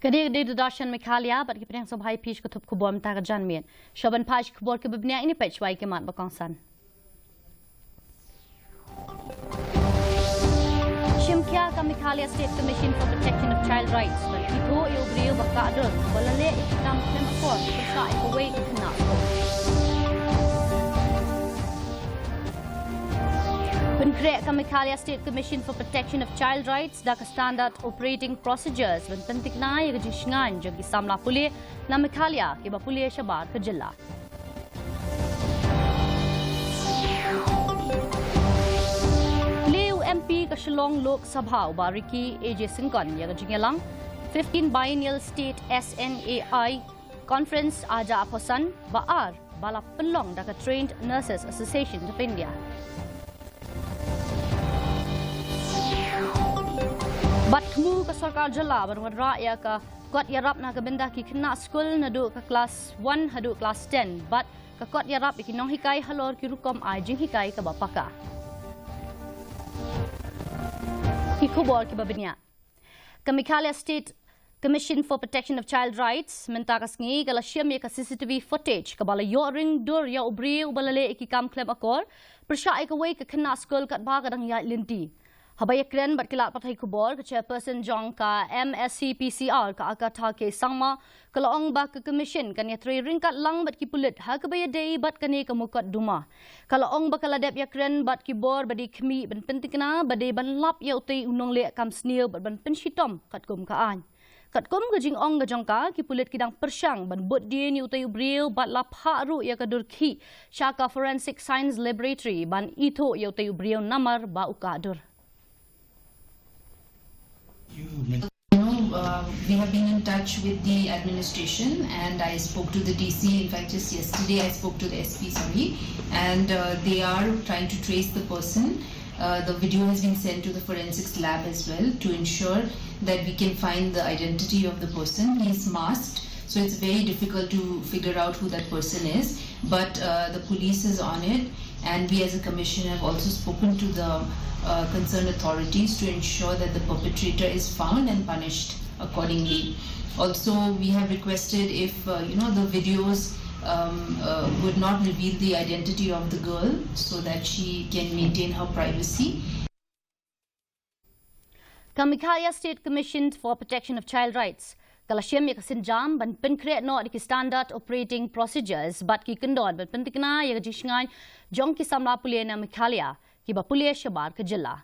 Kadi di Dushan Meghalaya, but keeping some high pitch kutup kubom tagajan mean. Shoban page kubor kibibnia ini page wai kemat bakongsan. Shimkia ka Meghalaya State Commission for Protection of Child Rights. Itu iubrio bakador. Balale ikam klem akor bersa ikaway kena. Pencreate ka Meghalaya State Commission for Protection of Child Rights dah ke standard operating procedures dan penting na ia kejisngan jagi samla pulih na Meghalaya kiba pulih syabar ke jela. Liu MP ke Shillong Lok Sabha Ubariki AJ Singkon ia kejingelang 15 Biennial State SNAI Conference aja aposan baar bala pelong dah ke Trained Nurses Association of India. Bat kemu ke sarkar jela berwad rakyat ke kot yarap na kebendah ki kena skul nadu ke kelas 1 hadu kelas 10 bat ke kot yarap ki nong hikai halor ki rukom ai jing hikai ke bapaka ki kubor ki babnya ke Meghalaya State Commission for Protection of Child Rights minta kasngi kala syam ya ke CCTV footage ke bala yo ring dur ya ubri ubalale ki kam klem akor persai ke wei ke kena skul kat ba kadang ya linti Habaya kren bat kilat patai kubor ke chairperson jong ka MSC PCR ka akata ke sangma kalaong ba ke commission kan ya tri ringkat lang bat ki pulit ha ke baya dei bat kani ke mukat duma kalaong ba kaladep ya kren bat ki bor badi khmi ban pentikna badi ban lap ya utai unong le kam snil bat ban penshitom kat kum ka an kat kum ke jing ong ke jong ka ki pulit kidang persyang ban bot dia ni utai ubril bat lap ha ru ya ka durki syaka forensic science laboratory ban ito ya utai ubril namar ba ukadur. We have been in touch with the administration and I spoke to the DC. In fact, just yesterday I spoke to the SP, and they are trying to trace the person. The video has been sent to the forensics lab as well to ensure that we can find the identity of the person. He is masked, so it's very difficult to figure out who that person is. But the police is on it, and we as a commission have also spoken to the concerned authorities to ensure that the perpetrator is found and punished accordingly. Also, we have requested if the videos would not reveal the identity of the girl so that she can maintain her privacy. Meghalaya State Commission for Protection of Child Rights Kalasyam ya kasinjam ban pencreate no di standard operating procedures bat ki kendon ban pentikna ya jisngan jong ki samla pulia na Meghalaya ki ba pulia syabar ke jela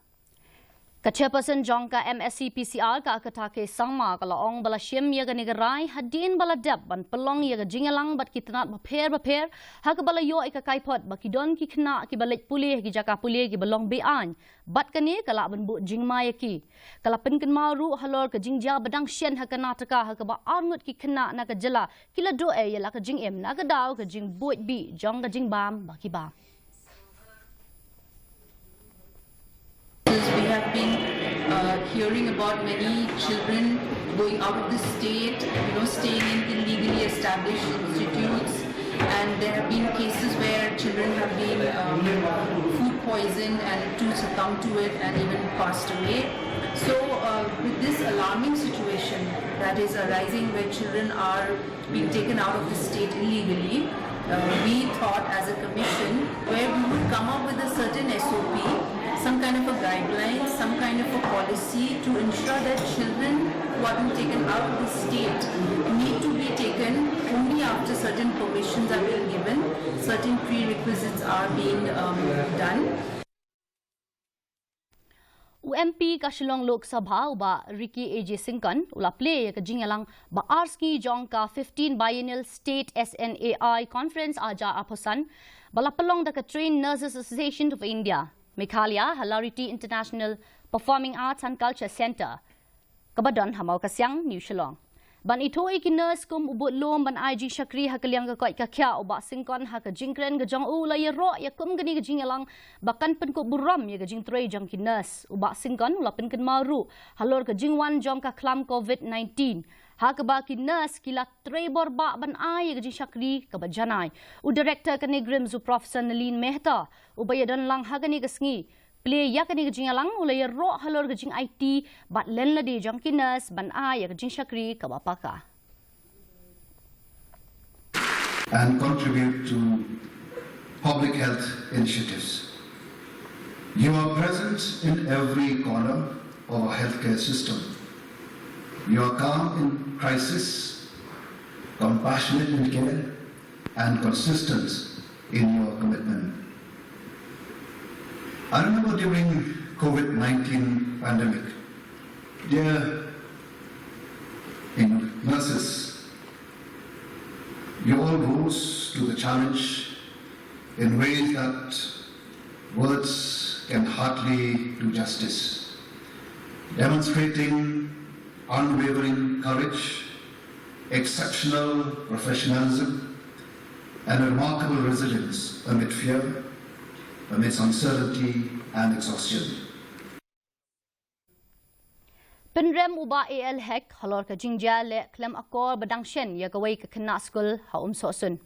ka chairperson jong ka MSC PCR ka akata ke sangma kala ong bala syam ya ga negrai hadin bala dab ban pelong ya ga jingalang bat ki tenat baper ha ka bala yo ika kaipot ba ki don ki kena ki balek pulia ki jaka pulia ki balong bean bat kani kala ban bu jingma ya ki kala penken maru halor ke jingja badang syen ha Karnataka ha ka ba arngut ki kena na ka jela kila do ya la ka jing em na ka daw ka jing buit bi jong ka jing bam ba ki ba. We have been hearing about many children going out of the state, staying in illegally established institutes, and there have been cases where children have been food poisoned and to succumb to it and even passed away. So with this alarming situation that is arising where children are being taken out of the state illegally, we thought as a commission where we would come up with a certain SOP, some kind of a guideline, some kind of a policy to ensure that children who are being taken out of the state need to be taken only after certain permissions are being given, certain prerequisites are being done. UMP ka Shillong Lok Sabha uba Ricky AJ Singkon ula play ka jingalang ba arski jong ka 15 Biennial State SNAI Conference aja aposan bala pelong da ka Trained Nurses Association of India Meghalaya Hilarity International Performing Arts and Culture Center kabadon hamau kasyang New Shillong ban ito iki nurse kum ubut lom ban IG Shakri ha kaliang ka koi ka kya uba Singkon ha ka jingkren ga jong la ya ro ya kum gani ga jingalang bakan pen ko buram ya ga jing trei jong ki nurse uba Singkon ula pen ken maru halor ka jingwan jong ka klam COVID-19 ha ka ba ki nurse kila trei bor ba ban ai ga jing Shakri ka ba janai u director ka negrim zu Professor Nalin Mehta uba ya don lang ha gani ga sngi play ya kani gajing alang ulay ro halor gajing IT bat len la di jong kinas ban a ya gajing shakri ka bapaka and contribute to public health initiatives. You are present in every corner of our healthcare system. You are calm in crisis, compassionate in care, and consistent in your commitment. I remember during COVID-19 pandemic, dear nurses, you all rose to the challenge in ways that words can hardly do justice, demonstrating unwavering courage, exceptional professionalism, and remarkable resilience amid fear, amidst uncertainty and exhaustion. Penrem uba AL hek halor ka jingja le klem akor badang shen ya gawai ka kena skul ha sosun.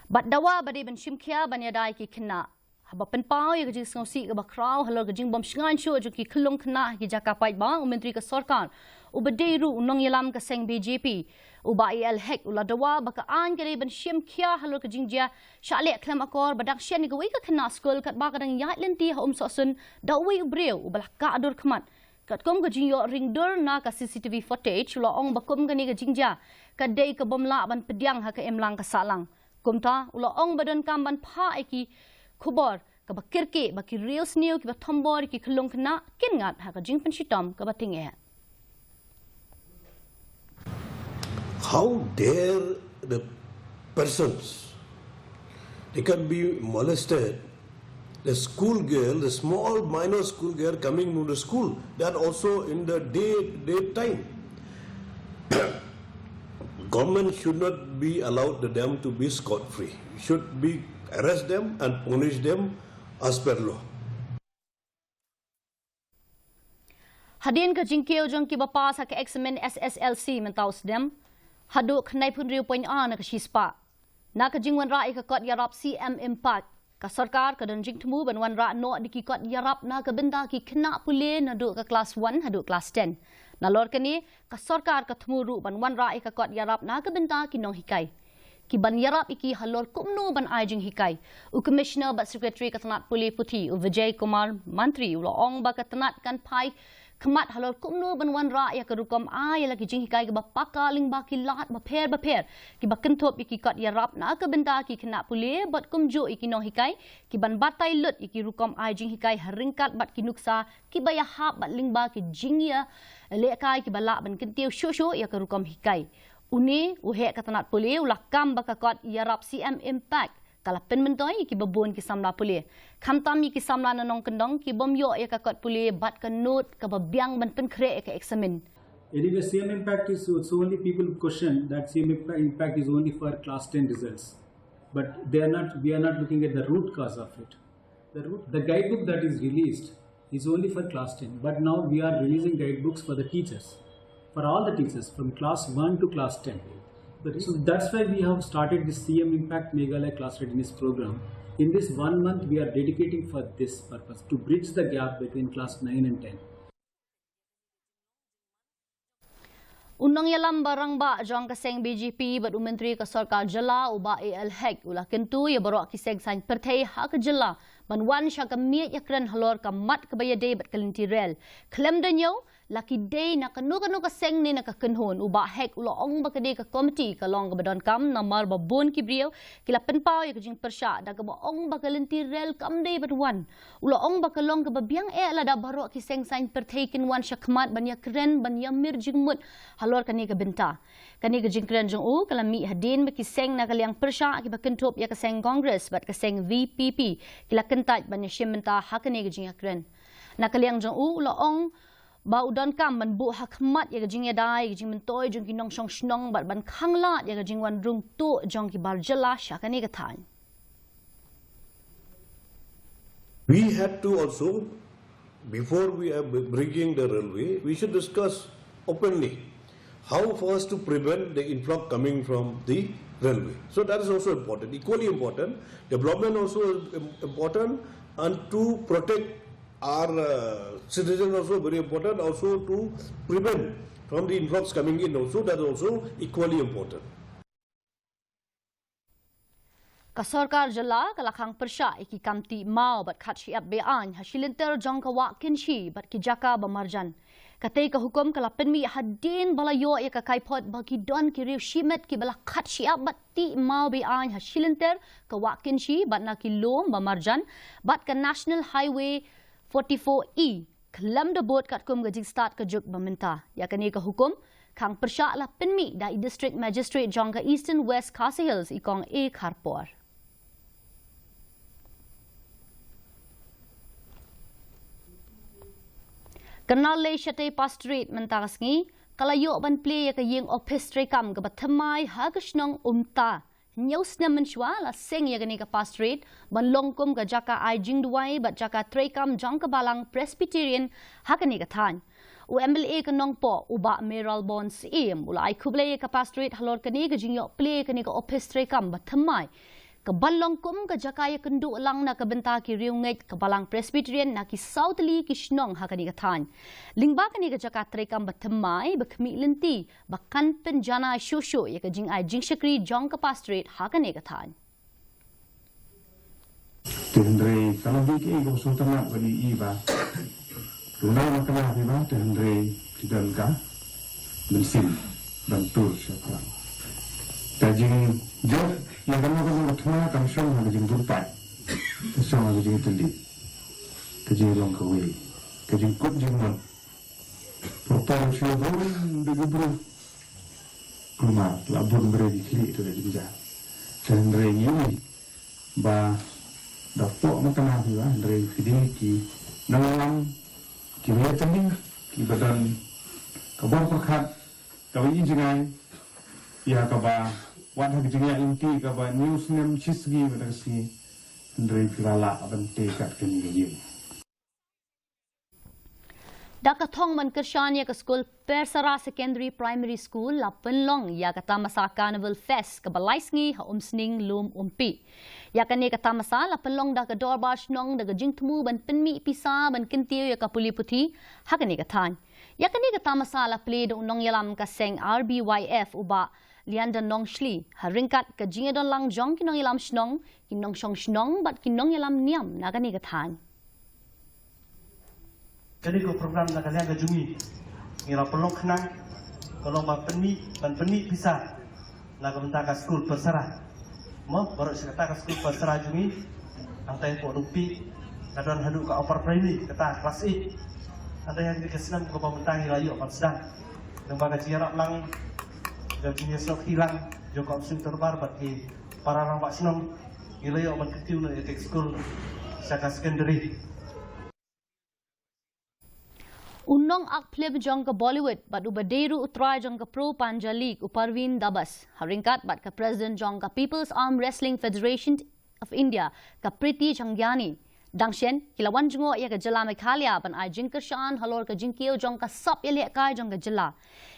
Bat dawa bade ben shimkia ban yadai ki kena haba penpau ya gajing sngosi ka bakraw halor gajing bom shngan sho jo ki khulung kena ki jaka pai ba menteri ka sarkar ubadeiru unong yalam ka seng BJP uba AL hek ula dawa baka an gare ben shimkia halor ka jingja shale klem akor badang shen ni gawai ka kena skul kat ba kadang ya lenti ha sosun dawai ubreu ubala ka adur khamat kat kom ka jingyo ring dur na ka CCTV footage lo ong bakum ka ni ka jingja ka dei ka bomla ban pediang ha ka emlang ka salang kumta ulo ong badan kam ban pha ki khubor ka bakirke baki reels new ki bathombor ki khulung khna kingat ha ka jing penshitom ka batinge how dare the persons they can be molested. The school girl, the small minor school girl coming to the school, that also in the daytime. Government should not be allowed them to be scot-free. Should be arrest them and punish them as per law. Hadin ka jingkeo jong ki bapa sa ka examen SSLC mentaus dem hadu khnai phun riu point a na ka shispa na ka jingwan ra ka kot yarap CM impact ka sarkar ka danjing tmu banwan ra no diki kot yarap na ka benda ki khna pule na du ka class 1 hadu class 10 na lor kani ka sarkar ka tmu ru banwan ra ka kot yarap na ka benda ki nong hikai ki ban yarap iki halor kumno ban ajing hikai u commissioner but secretary ka tanat pule puthi u Vijay Kumar mantri u ong ba ka tanat kan pai khamat halor kumno banwan ra ya ka rukom ay lagi jing hikai ka bapaka ling ba ki lat ba pher ki ba kentop iki kot yarap na ka benda ki khna pule bat kumjo iki nong hikai ki ban batai lut iki rukom ay jing hikai haringkat bat ki nuksa ki ba ya hap bat ling ba ki jingya le kai ki bala ban kentiu sho ya ka rukom hikai uni uhe katanat pule ulakam baka kot yarap CM impact kala pen mentoi ki babon ki samla pule khamtam ki samla na nong kendong ki bom yo ya ka kot pule bat ka note ka babyang ban pen khre ka examen anyway CM impact is so only people question that CM impact is only for class 10 results but we are not looking at the root cause of it. The guidebook that is released is only for class 10 but now we are releasing guidebooks for the teachers, for all the teachers from class 1 to class 10. So that's why we have started this CM Impact Meghalaya Class Readiness Program. In this 1 month, we are dedicating for this purpose, to bridge the gap between class 9 and 10. Unang yalam barang ba jong kaseng BJP bat umentri ka sarkar jala uba AL hek ula kentu ya baro kiseg sain perthai ha ka jala banwan sya ka miet yakran halor ka mat ka bayade bat kalinti rel klem danyo laki day na kanu ka seng ni na ka kenhon uba hek ula ong ba kade ka committee ka long ka badon kam namar ba bon ki brio kila penpau ya jing persya da ka ba ong ba kalinti rel kam day bat wan ula ong ba ka long ka ba biang la da baro kiseng sain perthai kin wan sya kmat ban yakren ban yamir jingmut halor kani ka benta kani ka jingkren jong u kala mi hadin ba kiseng na kaliang persya ki ba kentop ya ka seng congress bat ka seng VPP kila kentat ban ya shimenta hakani ka jingkren na kaliang jong u ula ong ba udan kam ban bu hakmat ya jing ya dai jing mentoi jong kinong song snong bat ban khanglat ya jing wan rung tu jong ki bar jala shakani ka than We had to also, before we are bridging the railway, we should discuss openly how first to prevent the influx coming from the railway. So that is also important, equally important. Development also is important, and to protect our citizens also very important. Also to prevent from the influx coming in also, that is also equally important. Kasorkar jala kalakang persya iki kamti mau bat khatshi ab bean hasilinter jong kawa kinshi bat kijaka bamarjan. Katai ka hukum kalapen mi hadin balayo ya kakaipot bagi don kiriu shimet ki bala khatshi ab bat ti mau bean hasilinter kawa kinshi bat na kilom bamarjan bat ka National Highway 44E kelam de bot kat kum gajing start ka juk baminta. Ya kani ka hukum kang persya la penmi dai district magistrate jong ka Eastern West Khasi Hills ikong e kharpor. Kenal le syate pastorate mentakas ngi kalayo ban play ya kayeng office trekam ka bathamai hagasnong umta nyusna menshwa la seng ya gani ka pastorate ban longkum ka jaka ai jingduai bat jaka trekam jong ka balang Presbyterian hakani ka than u MLA ka nongpo uba Meral Bonds ula ai kuble ka pastorate halor kani ka jingyo play kani ka office trekam bathamai Kabalong kum ka jakaya kendu lang na kabenta ki riunget kabalang Presbyterian na ki Southly ki Shnong hakani kathan. Lingba kani ka jaka trekam bathamai bakmi linti bakan penjana shosho ya ka jing ai jing shakri jong ka pastorate hakani kathan. Tendre kalau di ko so tama ko ni iba. Tunay na kala di ba tendre kidan ka bensin dan tur siapa. Tajing jauh yang kamu utama kamu semua kejeng turpai, semua kejeng telit, kejeng long kawe, kejeng kut jengon, pertama siapa begubru, rumah labur beri kiri itu dari juga, dan dari ini, bah dapur makan apa lah, dari kini ki nalang, ki wetan ki badan, kabar pakat, kawin jengai, ya kabar. Wan hak jengya inti kaba news nem chisgi badasi ndrei pilala abante kat kini gayeng. Daka thong man kershan ya ka school Persara Secondary Primary School la penlong ya kata masa Carnival Fest ka balaisngi ha umsning lum umpi. Ya kani kata masa la penlong da ka dorbash nong da jing tmu ban penmi pisa ban kintiu ya ka puli puthi ha kani kathan. Ya kani kata masa la play do nong yalam ka seng RBYF uba Lianda nong shli haringkat ka jingedon lang jong kinong ilam shnong kinong shong shnong bat kinong ilam niam nagani kathan. Jadi ko program na kalian ka jungi ngira pelok nang kalau ba penmi ban penmi bisa na ka benta ka school Persara. Mo baru sekata ka school Persara jungi antai ko rupi kadon hadu ka upper primary kata kelas 8. Antai yang dikesenam ko pembentang ilayo pat sedang. Lembaga jiarap lang Gajinya sok hilang, Joko Absung terbar bagi para orang Pak Senong, ilayo menketiu na etek school saka secondary. Unong ak pleb jong ka Bollywood bat ubaderu utrai jong ka Pro Panjalik uparwin dabas haringkat bat ka President jong ka People's Arm Wrestling Federation of India ka Priti Changyani. Dangshen kilawan jungo ya ka jala Meghalaya ban ai jingkershan halor ka jingkio jong ka sap ya lek kai jong ka jala.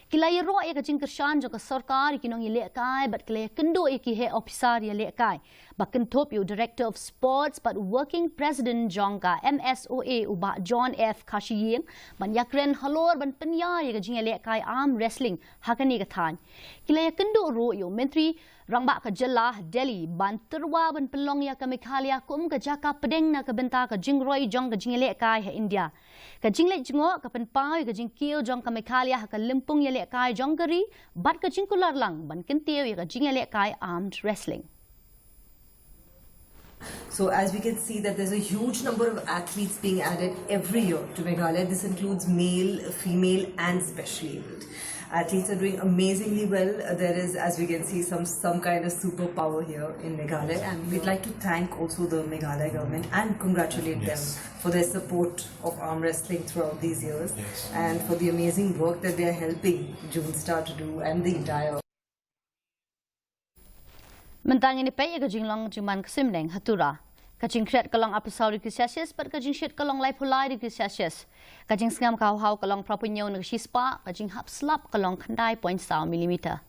Kilai ro ya ka jingkershan jong ka sarkar kinong ya lek kai bat kilai kendo ya ki he officer ya lek kai. Bakin top you director of sports but working president jong ka MSOA uba John F Khasi ban yakren halor ban penya ya ka jing ya lek kai arm wrestling hakani ka than. Kilai kendo ro yo menteri rangba ka jala Delhi ban terwa ban pelong ya ka Meghalaya kum ka jaka pedeng na ka benta ka jingroi jong ka jingle kai ha India ka jingle jingo ka penpai ka jingkil jong ka Meghalaya ka limpung ya le kai jong gari bat ka jingkular lang ban kintiu ya ka jingle kai armed wrestling. So as we can see that there's a huge number of athletes being added every year to Meghalaya. This includes male, female and specially abled. Athletes are doing amazingly well. There is, as we can see, some kind of superpower here in Meghalaya, and we'd like to thank also the Meghalaya government and congratulate them for their support of arm wrestling throughout these years and for the amazing work that they are helping June Star to do and the entire. Mentang ini pay ka jinglong jiman kasimneng hatura. Kajing kret kalong apasau degree Celsius, but kajing shit kalong lai pulai degree Celsius. Kajing sengam kau kalong prapunyo nag shispa, kajing hap slap kalong kandai 0.1 mm.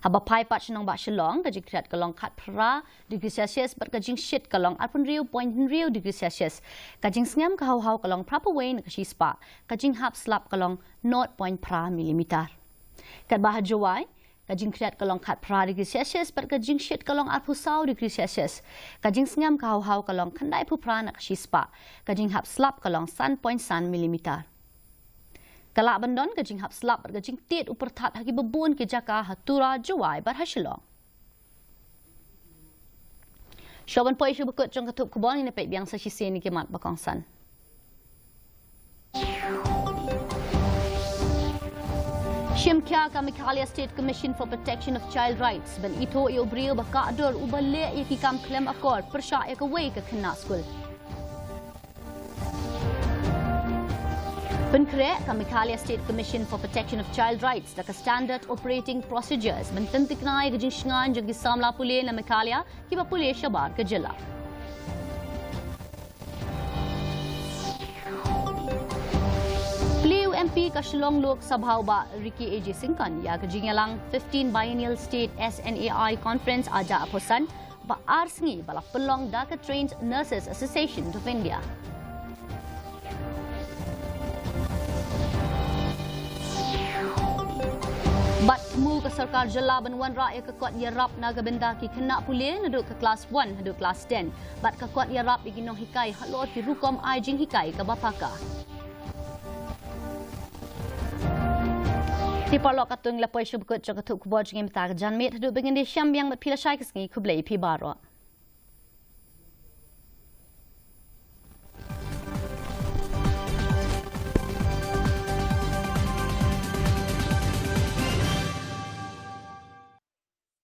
Haba pai pat senong ba shalong kajing kreat kalong kat pra degree Celsius ber kajing shit kalong arpun riu point riu degree Celsius. Kajing sngam kahau-hau kalong prapa wain kashi spa. Kajing hap slap kalong 0.pra milimeter. Kat bahar jawai kajing kreat kalong kat pra degree Celsius ber kajing shit kalong arpusau degree Celsius. Kajing sngam kahau-hau kalong kandai pupra nak kashi spa. Kajing hap slap kalong 1.1 milimeter. Kalak bandon kajing hap slap ber kajing tit upertat haki bebun ke jaka hatura jawai bar hasilong. Shoban poi shu bekut jong katup kubon ini pek biang sashi seni kemat bakongsan. Shimkya ka Meghalaya State Commission for Protection of Child Rights ben ito iobrio baka ador ubale yaki kam claim accord persya ya kaway ka kena school. Penkre ka Meghalaya State Commission for Protection of Child Rights da ka standard operating procedures ben tentiknai ka jingsngan jagi samla pule na Meghalaya kiba pule shabar ka jila. Pleu MP ka Shillong Lok Sabha ba Ricky AJ Singkan ya ka jingalang 15 Biennial State SNAI Conference aja aposan ba arsengi bala pelong da ka Trained Nurses Association of India. Bat mu ke sarkar jela benwan rakyat ke kuat yarap naga benda ki kena pulih naduk ke kelas 1 naduk kelas 10. Bat ke kuat yarap iginong hikai halot ki rukom ai jing hikai ke bapaka. Ti parlok katung lapoi shubkut jagatuk kuboj ngim tak janmet haduk bengin di syam yang bat pila syai kesengi kublai pi baro.